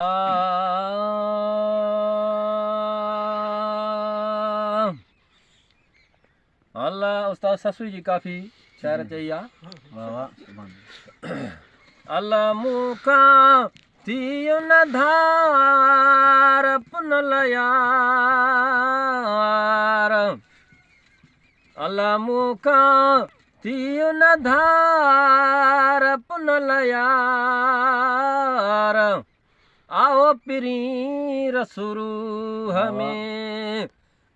अल्लाह उस्ताद ससुई जी काफ़ी शायर चई आहे। वाह वाह। अल्लाह मूंखा थियो न धार पुनल यार, अल्लाह मूंखा थियो न धार पुनल यार, आओ पिरी रसूरू हमें।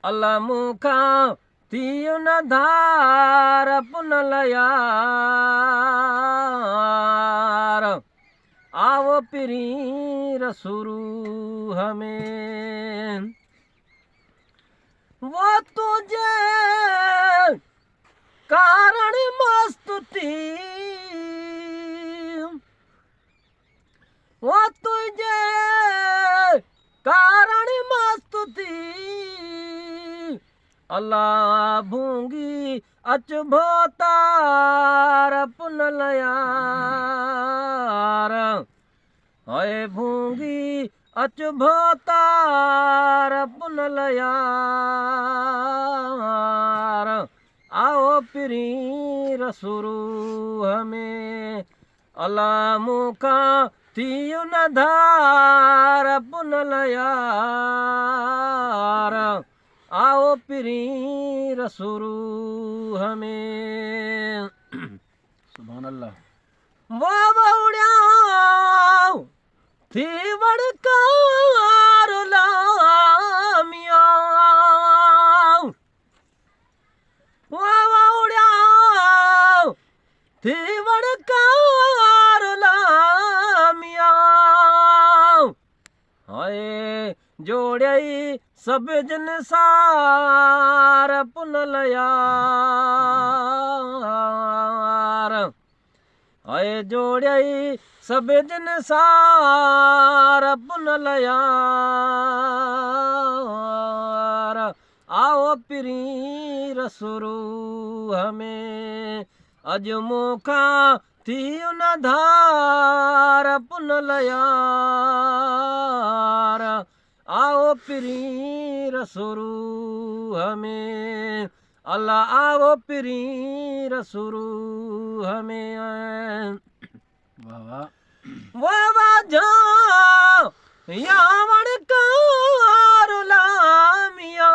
अल्लाह मूंखा थियो न धार पुनल यार, आओ पिरी रसूरू हमें। वो तुझे कारण मस्त थी, वो तुझे कारण मस्त थी, अल्लाह भूंगी अच भोतार पुनल यार, हाय भूंगी अच भोतार पुनल यार, आओ पिरी रसूरू हमें। अल्लाह मूंखा थियो न धार पुनल यार, आओ पिरी रसूरू हमें। सुभान अल्लाह। वो बौड़िया थी वड़कार लामिया, वो बौड़िया थी वड़कार लामिया, हाय जोड़ई सब जन सार पुनल यार, हाय जोड़ई सब जन सार पुनल यार, आओ पिरी रसूरू हमें। अज मूंखा थियो न धार पुनल यार, आओ पिरी रसूरू हमें। अल्लाह आओ पिरी रसूरू हमें। वाह वाह जा यावण कार लामिया,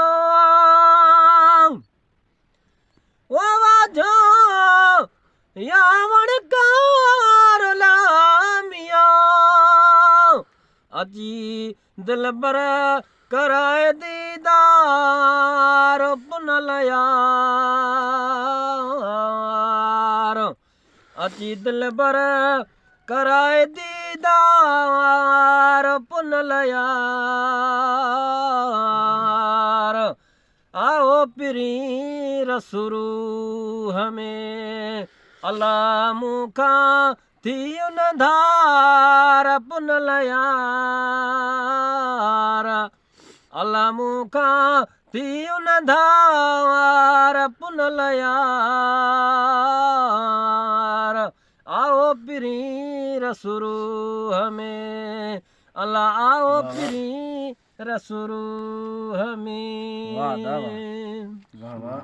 वाह जा यावण कार लामिया, अजी दिलबर कराए दीदार पुनल यार, अजी दिलबर कराए दीदार पुनल यार, आओ पिरी रसूरू हमें। अल्लाह मूंखा थियो न धार पुनल यार, अल्लाह मूंखा थियो न धार पुनल यार, आओ पिरी रसूरू हमें। अल्लाह आओ पिरी रसूरू हमें। वाह वाह।